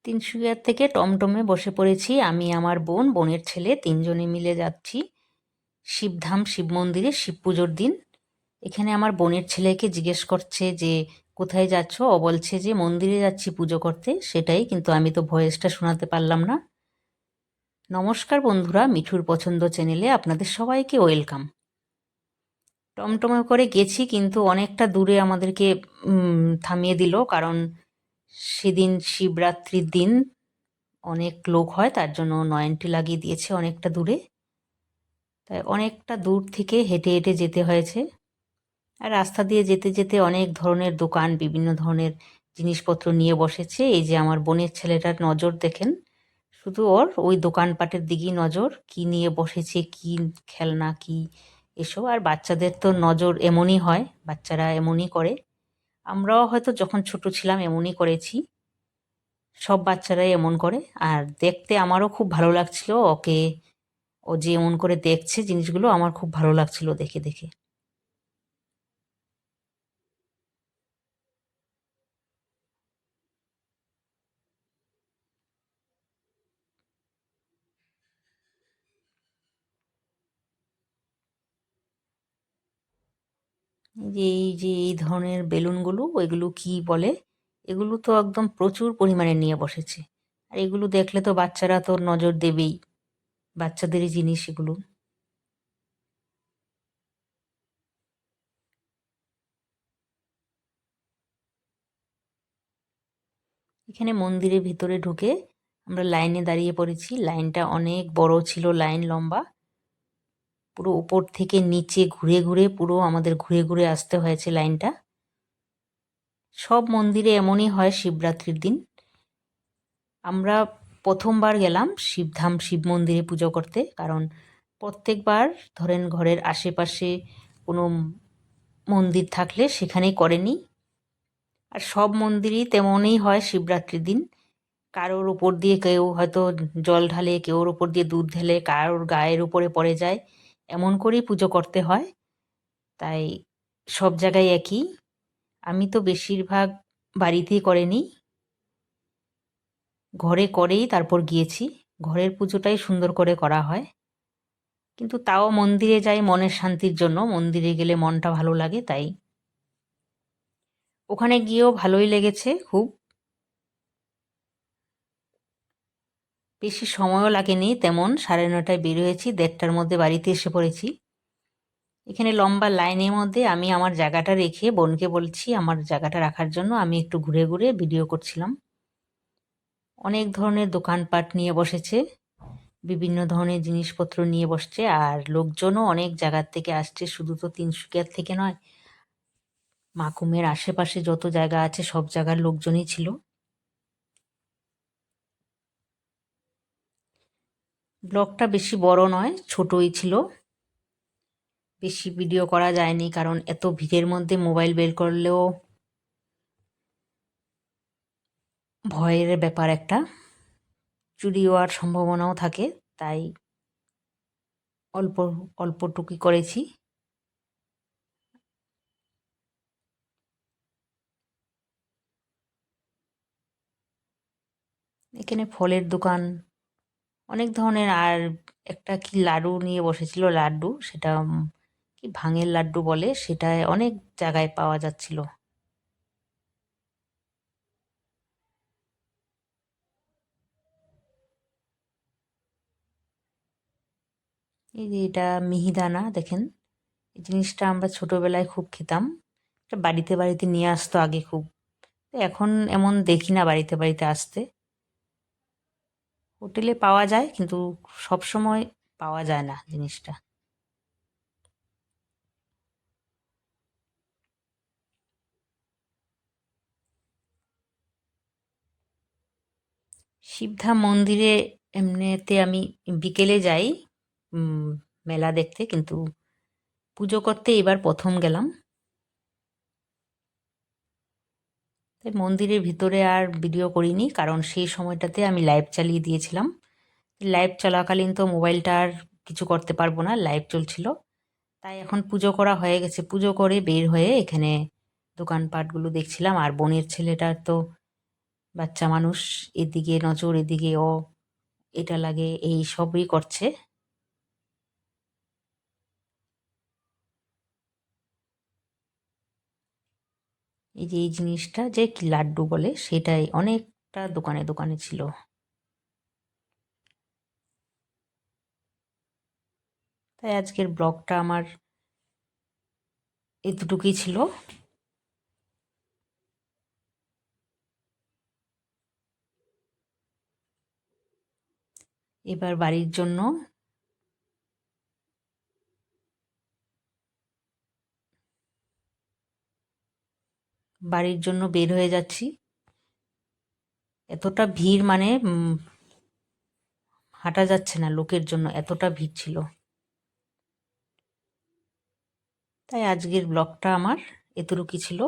তিনসুকিয়া থেকে টমটমে বসে পড়েছি আমি, আমার বোন, বোনের ছেলে, তিনজনে মিলে যাচ্ছি শিবধাম শিব মন্দিরে শিব পুজোর দিন। এখানে আমার বোনের ছেলেকে জিজ্ঞেস করছে যে কোথায় যাচ্ছ, ও বলছে যে মন্দিরে যাচ্ছি পুজো করতে, সেটাই, কিন্তু আমি তো ভয়েসটা শোনাতে পারলাম না। নমস্কার বন্ধুরা, মিঠুর পছন্দ চ্যানেলে আপনাদের সবাইকে ওয়েলকাম। টমটমে করে গেছি, কিন্তু অনেকটা দূরে আমাদেরকে থামিয়ে দিল, কারণ সেদিন শিবরাত্রির দিন অনেক লোক হয়, তার জন্য নয়নটি লাগিয়ে দিয়েছে অনেকটা দূরে। তাই অনেকটা দূর থেকে হেঁটে হেঁটে যেতে হয়েছে। আর রাস্তা দিয়ে যেতে যেতে অনেক ধরনের দোকান, বিভিন্ন ধরনের জিনিসপত্র নিয়ে বসেছে। এই যে আমার বোনের ছেলেটার নজর দেখেন, শুধু ওর ওই দোকানপাটের দিকেই নজর, কি নিয়ে বসেছে, কি খেলনা, কি এসব। আর বাচ্চাদের তো নজর এমনই হয়, বাচ্চারা এমনই করে। আমরাও হয়তো যখন ছোট ছিলাম এমনই করেছি, সব বাচ্চারাই এমন করে। আর দেখতে আমারও খুব ভালো লাগছিল ওকে, ও যে এমন করে দেখছে জিনিসগুলো, আমার খুব ভালো লাগছিল দেখে দেখে। এই ধরনের বেলুনগুলো, ওইগুলো কি বলে, এগুলো তো একদম প্রচুর পরিমাণে নিয়ে বসেছে। আর এগুলো দেখলে তো বাচ্চারা তো নজর দেবেই, বাচ্চাদেরই জিনিস এগুলো। এখানে মন্দিরের ভিতরে ঢুকে আমরা লাইনে দাঁড়িয়ে পড়েছি। লাইনটা অনেক বড় ছিল, লাইন লম্বা, পুরো উপর থেকে নিচে ঘুরে ঘুরে, পুরো আমাদের ঘুরে ঘুরে আসতে হয়েছে লাইনটা। সব মন্দিরে এমনই হয় শিবরাত্রির দিন। আমরা প্রথমবার গেলাম শিবধাম শিব মন্দিরে পুজো করতে, কারণ প্রত্যেকবার ধরেন ঘরের আশেপাশে কোনো মন্দির থাকলে সেখানেই করেনি। আর সব মন্দিরই তেমনই হয় শিবরাত্রির দিন। কারোর উপর দিয়ে কেউ হয়তো জল ঢালে, কেউর উপর দিয়ে দুধ ঢেলে, কারোর গায়ের উপরে পড়ে যায়, এমন করেই পুজো করতে হয়। তাই সব জায়গায় একই। আমি তো বেশিরভাগ বাড়িতেই করিনি, ঘরে করেই তারপর গিয়েছি। ঘরের পুজোটাই সুন্দর করে করা হয়, কিন্তু তাও মন্দিরে যাই মনের শান্তির জন্য। মন্দিরে গেলে মনটা ভালো লাগে, তাই ওখানে গিয়েও ভালোই লেগেছে খুব। বেশি সময়ও লাগেনি তেমন, 9:30টায় বের হয়েছি, 1:30টার মধ্যে বাড়িতে এসে পড়েছি। এখানে লম্বা লাইনের মধ্যে আমি আমার জায়গাটা রেখে বোনকে বলছি আমার জায়গাটা রাখার জন্য, আমি একটু ঘুরে ঘুরে ভিডিও করছিলাম। অনেক ধরনের দোকানপাট নিয়ে বসেছে, বিভিন্ন ধরনের জিনিসপত্র নিয়ে বসছে, আর লোকজনও অনেক জায়গার থেকে আসছে, শুধু তো তিনসুকিয়ার থেকে নয়, মাকুমের আশেপাশে যত জায়গা আছে সব জায়গার লোকজনই ছিল। ব্লগটা বেশি বড় নয়, ছোটই ছিল, বেশি ভিডিও করা যায়নি, কারণ এত ভিড়ের মধ্যে মোবাইল বের করলেও ভয়ের ব্যাপার একটা, চুরি হওয়ার সম্ভাবনাও থাকে। তাই অল্প অল্পটুকুই করেছি। এখানে ফলের দোকান অনেক ধরনের, আর একটা কি লাড্ডু নিয়ে বসেছিল, লাড্ডু, সেটা কি ভাঙের লাড্ডু বলে, সেটা অনেক জায়গায় পাওয়া যাচ্ছিল। এই যে এটা মিহিদানা দেখেন, এই জিনিসটা আমরা ছোটবেলায় খুব খেতাম। এটা বাড়িতে বাড়িতে নিয়ে আসতো আগে খুব, এখন এমন দেখি না বাড়িতে বাড়িতে আসতে। হোটেলে পাওয়া যায়, কিন্তু সব সময় পাওয়া যায় না জিনিসটা। শিবধাম মন্দিরে এমনিতে আমি বিকেলে যাই উম, মেলা দেখতে, কিন্তু পুজো করতে এবার প্রথম গেলাম। তাই মন্দিরের ভিতরে আর ভিডিও করিনি, কারণ সেই সময়টাতে আমি লাইভ চালিয়ে দিয়েছিলাম। লাইভ চলাকালীন তো মোবাইলটা আর কিছু করতে পারবো না, লাইভ চলছিল। তাই এখন পুজো করা হয়ে গেছে, পুজো করে বের হয়ে এখানে দোকানপাটগুলো দেখছিলাম। আর বোনের ছেলেটার তো বাচ্চা মানুষ, এদিকে নজর এদিকে এটা লাগে, এই সবই করছে। এই যে এই জিনিসটা যে কি লাড্ডু বলে, সেটাই অনেকটা দোকানে দোকানে ছিল। তাই আজকের ব্লগটা আমার এতটুকুই ছিল। এবার বাড়ির জন্য বের হয়ে যাচ্ছি। এতটা ভিড়, মানে হাঁটা যাচ্ছে না লোকের জন্য, এতটা ভিড় ছিল। তাই আজকের ব্লগটা আমার এতটুকুই ছিল।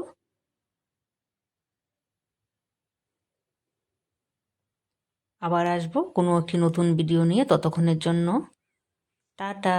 আবার আসবো কোনো একটি নতুন ভিডিও নিয়ে, ততক্ষণের জন্য টাটা।